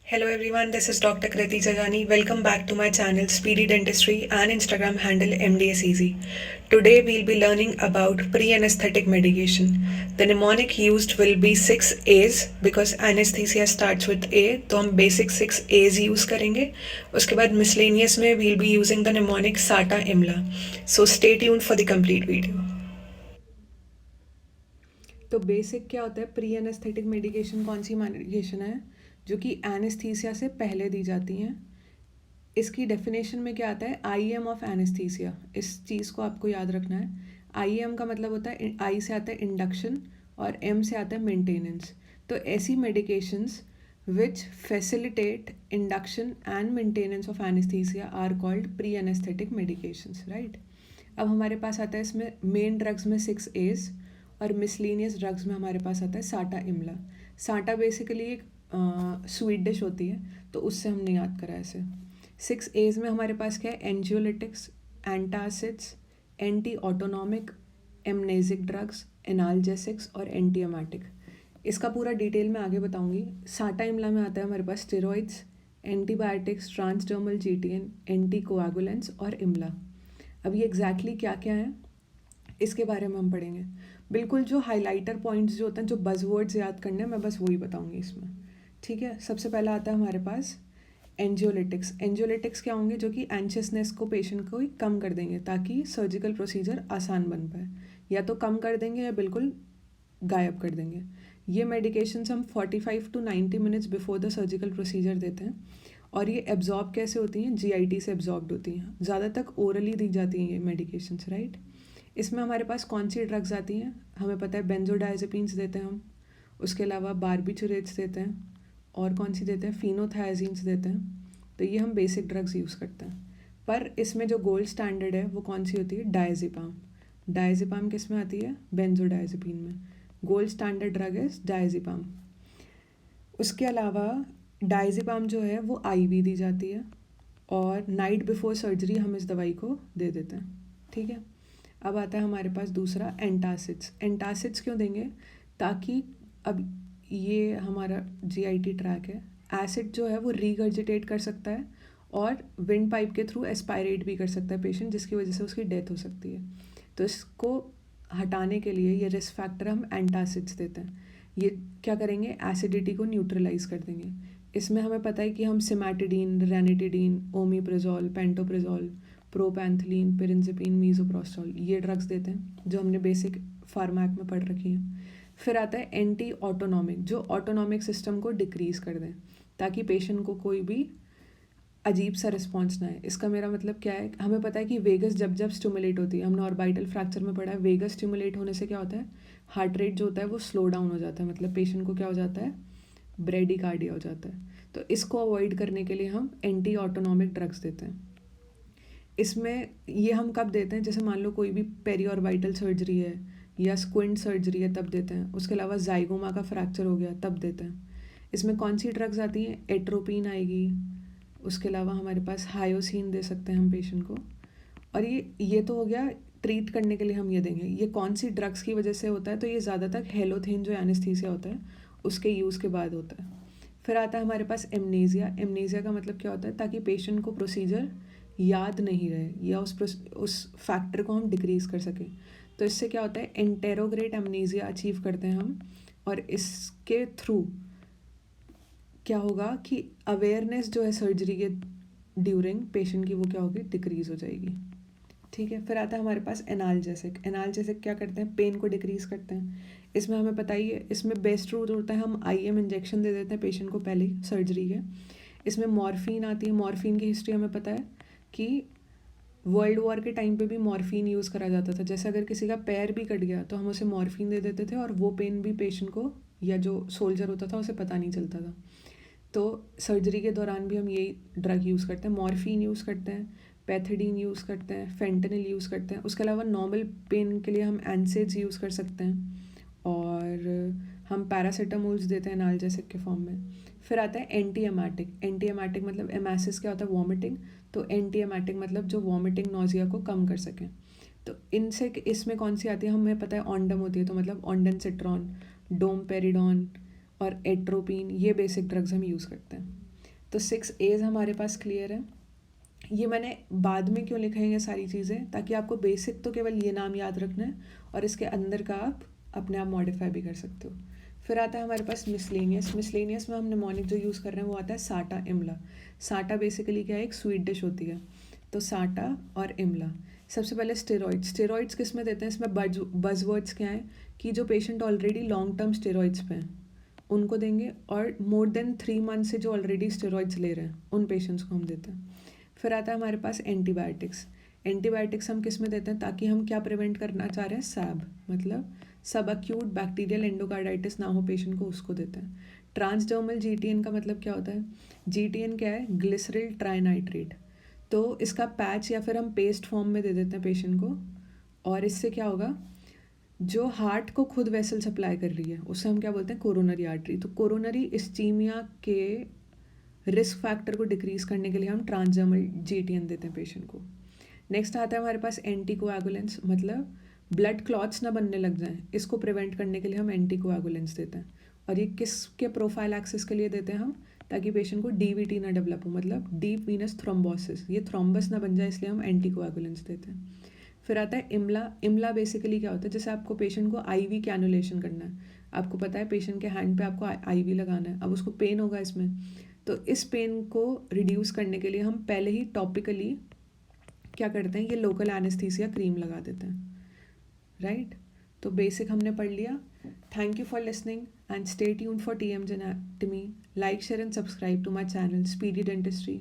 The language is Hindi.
Hello everyone, this is Dr. Kriti Jajani. Welcome back to my channel Speedy Dentistry and Instagram handle MDS Easy. Today we'll be learning about pre-anesthetic medication. The mnemonic used will be 6 A's because anesthesia starts with A. तो हम basic 6 A's use करेंगे. उसके बाद miscellaneous में we'll be using the mnemonic SATA IMLA. So stay tuned for the complete video. तो बेसिक क्या होता है, प्री एनेस्थेटिक मेडिकेशन कौन सी मेडिकेशन है जो कि एनेस्थीसिया से पहले दी जाती हैं. इसकी डेफिनेशन में क्या आता है, आईएम ऑफ एनेस्थीसिया. इस चीज़ को आपको याद रखना है. आईएम का मतलब होता है, आई से आता है इंडक्शन और एम से आता है मेंटेनेंस. तो ऐसी medications which facilitate induction and maintenance of anaesthesia are called pre anaesthetic medications, right. अब हमारे पास आता है इसमें मेन ड्रग्स में 6 A's और मिसलीनियस ड्रग्स में हमारे पास आता है साटा इमला. साटा बेसिकली एक स्वीट डिश होती है, तो उससे हमने याद करा ऐसे. 6 A's में हमारे पास क्या है, anxiolytics, antacids, anti autonomic, amnesic drugs, analgesics और एंटीएमेटिक. इसका पूरा डिटेल मैं आगे बताऊंगी. साटा इमला में आता है हमारे पास steroids, antibiotics, transdermal GTN, anticoagulants और इमला. अब ये एग्जैक्टली क्या क्या है इसके बारे में हम पढ़ेंगे. बिल्कुल जो हाइलाइटर पॉइंट्स जो होते हैं, जो बज़वर्ड्स याद करने हैं, मैं बस वही बताऊंगी इसमें, ठीक है. सबसे पहला आता है हमारे पास एंजियोलिटिक्स. एंजियोलिटिक्स क्या होंगे, जो कि एंशियसनेस को पेशेंट को कम कर देंगे ताकि सर्जिकल प्रोसीजर आसान बन पाए. या तो कम कर देंगे या बिल्कुल गायब कर देंगे. ये मेडिकेशंस हम 45 to 90 minutes before the surgical procedure देते हैं. और ये एब्जॉर्ब कैसे होती हैं, जीआईटी से एब्जॉर्ब होती हैं. ज़्यादा तक ओरली दी जाती हैं ये मेडिकेशंस, राइट. इसमें हमारे पास कौन सी ड्रग्स आती हैं, हमें पता है बेंजोडाइजेपिन्स देते हैं हम. उसके अलावा बारबिचुरेट्स देते हैं. और कौन सी देते हैं, फिनोथायाजीन्स देते हैं. तो ये हम बेसिक ड्रग्स यूज़ करते हैं. पर इसमें जो गोल्ड स्टैंडर्ड है वो कौन सी होती है, डायज़ेपाम. डायज़ेपाम किस में आती है, बेंजोडाइजेपिन में. गोल्ड स्टैंडर्ड ड्रग है डायज़ेपाम. उसके अलावा डायज़ेपाम जो है वो आईवी दी जाती है और नाइट बिफोर सर्जरी हम इस दवाई को दे देते हैं, ठीक है. अब आता है हमारे पास दूसरा एंटासिड्स. एंटासिड्स क्यों देंगे, ताकि अब ये हमारा जीआईटी ट्रैक है. एसिड जो है वो रीगर्जिटेट कर सकता है और विंड पाइप के थ्रू एस्पायरेट भी कर सकता है पेशेंट, जिसकी वजह से उसकी डेथ हो सकती है. तो इसको हटाने के लिए ये रिस्क फैक्टर हम एंटासिड्स देते हैं. ये क्या करेंगे, एसिडिटी को न्यूट्रलाइज कर देंगे. इसमें हमें पता है कि हम सिमैटिडीन, रेनिटिडीन, ओमीप्रेजोल, पेंटोप्रेजोल, प्रोपैंथलीन, पिरिंजिपिन, मीज़ोप्रोस्टोल, ये ड्रग्स देते हैं जो हमने बेसिक फार्मैक में पढ़ रखी हैं. फिर आता है एंटी ऑटोनॉमिक, जो ऑटोनॉमिक सिस्टम को डिक्रीज़ कर दें ताकि पेशेंट को कोई भी अजीब सा रिस्पॉन्स ना है. इसका मेरा मतलब क्या है, हमें पता है कि वेगस जब जब स्टिमुलेट होती है, हमने ऑर्बिटल फ्रैक्चर में पढ़ा है, वेगस स्टिमुलेट होने से क्या होता है, हार्ट रेट जो होता है वो स्लो डाउन हो जाता है. मतलब पेशेंट को क्या हो जाता है, ब्रेडिकार्डिया हो जाता है. तो इसको अवॉइड करने के लिए हम एंटी ऑटोनॉमिक ड्रग्स देते हैं. इसमें ये हम कब देते हैं, जैसे मान लो कोई भी पेरी ऑर्बिटल सर्जरी है या स्क्विंट सर्जरी है तब देते हैं. उसके अलावा जाइगोमा का फ्रैक्चर हो गया तब देते हैं. इसमें कौन सी ड्रग्स आती हैं, एट्रोपिन आएगी. उसके अलावा हमारे पास हायोसिन दे सकते हैं हम पेशेंट को. और ये तो हो गया ट्रीट करने के लिए हम ये देंगे. ये कौन सी ड्रग्स की वजह से होता है, तो ये ज़्यादातर हेलोथेन जो एनेस्थीसिया होता है उसके यूज़ के बाद होता है. फिर आता है हमारे पास एमनेजिया. एमनेजिया का मतलब क्या होता है, ताकि पेशेंट को प्रोसीजर याद नहीं रहे या उस फैक्टर को हम डिक्रीज़ कर सकें. तो इससे क्या होता है, इंटेरोग्रेट एमनेजिया अचीव करते हैं हम. और इसके थ्रू क्या होगा कि अवेयरनेस जो है सर्जरी के ड्यूरिंग पेशेंट की वो क्या होगी, डिक्रीज़ हो जाएगी, ठीक है. फिर आता है हमारे पास एनाल्जेसिक. एनाल्जेसिक क्या करते हैं, पेन को डिक्रीज़ करते हैं. इसमें हमें पता ही है, इसमें बेस्ट रूट होता है हम आईएम इंजेक्शन दे देते हैं पेशेंट को पहले सर्जरी के. इसमें मॉर्फिन आती है. मॉर्फिन की हिस्ट्री हमें पता है कि वर्ल्ड वॉर के टाइम पे भी मॉर्फिन यूज़ करा जाता था. जैसे अगर किसी का पैर भी कट गया तो हम उसे मॉर्फिन दे देते थे और वो पेन भी पेशेंट को या जो सोल्जर होता था उसे पता नहीं चलता था. तो सर्जरी के दौरान भी हम यही ड्रग यूज़ करते हैं. मॉर्फिन यूज़ करते हैं, पैथिडीन यूज़ करते हैं, फेंटनिल यूज़ करते हैं. उसके अलावा नॉर्मल पेन के लिए हम एनसेड्स यूज़ कर सकते हैं और हम पैरासीटामोल्स देते हैं एनाल्जेसिक के फॉर्म में. फिर आता है एंटी एमेटिक. एंटी एमेटिक मतलब एमासिस क्या होता है, वॉमिटिंग. तो एंटी एमेटिक मतलब जो वॉमिटिंग नोजिया को कम कर सकें. तो इनसे इसमें कौन सी आती है, हमें पता है ऑन्डम होती है, तो मतलब ऑन्डेंसिट्रॉन, डोमपेरिडॉन और एट्रोपिन, ये बेसिक ड्रग्स हम यूज़ करते हैं. तो 6 A's हमारे पास क्लियर है। ये मैंने बाद में क्यों लिखा है ये सारी चीज़ें, ताकि आपको बेसिक तो केवल ये नाम याद रखना है और इसके अंदर का आप अपने आप मॉडिफाई भी कर सकते हो। फिर आता है हमारे पास मिसलेनियस। मिसलेनियस में हम निमोनिक जो यूज़ कर रहे हैं वो आता है साटा इमला। साटा बेसिकली क्या है, एक स्वीट डिश होती है। तो साटा और इमला। सबसे पहले स्टेरॉइड्स। स्टेरॉइड्स किस में देते हैं, इसमें बज़वर्ड्स क्या हैं कि जो patient already long term steroids पे हैं उनको देंगे, और मोर देन 3 मंथ से जो ऑलरेडी स्टेरॉइड्स ले रहे हैं उन पेशेंट्स को हम देते हैं। फिर आता है हमारे पास एंटीबायोटिक्स। एंटीबायोटिक्स हम किस में देते हैं, ताकि हम क्या प्रिवेंट करना चाह रहे हैं, सैब, मतलब सब एक्यूट बैक्टीरियल एंडोकार्डाइटिस ना हो पेशेंट को, उसको देते हैं। ट्रांसडर्मल जीटीएन का मतलब क्या होता है, जीटीएन क्या है, ग्लिसरल ट्राइनाइट्रेट। तो इसका पैच या फिर हम पेस्ट फॉर्म में दे देते हैं पेशेंट को, और इससे क्या होगा, जो हार्ट को खुद वेसल सप्लाई कर रही है उसे हम क्या बोलते हैं, कोरोनरी आर्टरी। तो कोरोनरी इस्चीमिया के रिस्क फैक्टर को डिक्रीज करने के लिए हम ट्रांसडर्मल जीटीएन देते हैं पेशेंट को। नेक्स्ट आता है हमारे पास एंटीकोएगुलेंस, मतलब ब्लड क्लॉट्स ना बनने लग जाएं, इसको प्रिवेंट करने के लिए हम एंटीकोएगुलेंस देते हैं। और ये किसके प्रोफाइलैक्सिस के लिए देते हैं हम, ताकि पेशेंट को डीवीटी ना डेवलप हो, मतलब डीप वीनस थ्रोम्बोसिस, ये थ्रोम्बस ना बन जाए, इसलिए हम एंटीकोएगुलेंस देते हैं। फिर आता है इमला। इमला बेसिकली क्या होता है, जैसे आपको पेशेंट को आईवी कैनुलेशन करना है, आपको पता है पेशेंट के हैंड पे आपको आईवी लगाना है, अब उसको पेन होगा इसमें, तो इस पेन को रिड्यूस करने के लिए हम पहले ही टॉपिकली क्या करते हैं, ये लोकल एनेस्थीसिया क्रीम लगा देते हैं, राइट। तो बेसिक हमने पढ़ लिया। Thank you for listening and stay tuned for TMJ Anatomy. Like, share and subscribe to my channel Speedy Dentistry.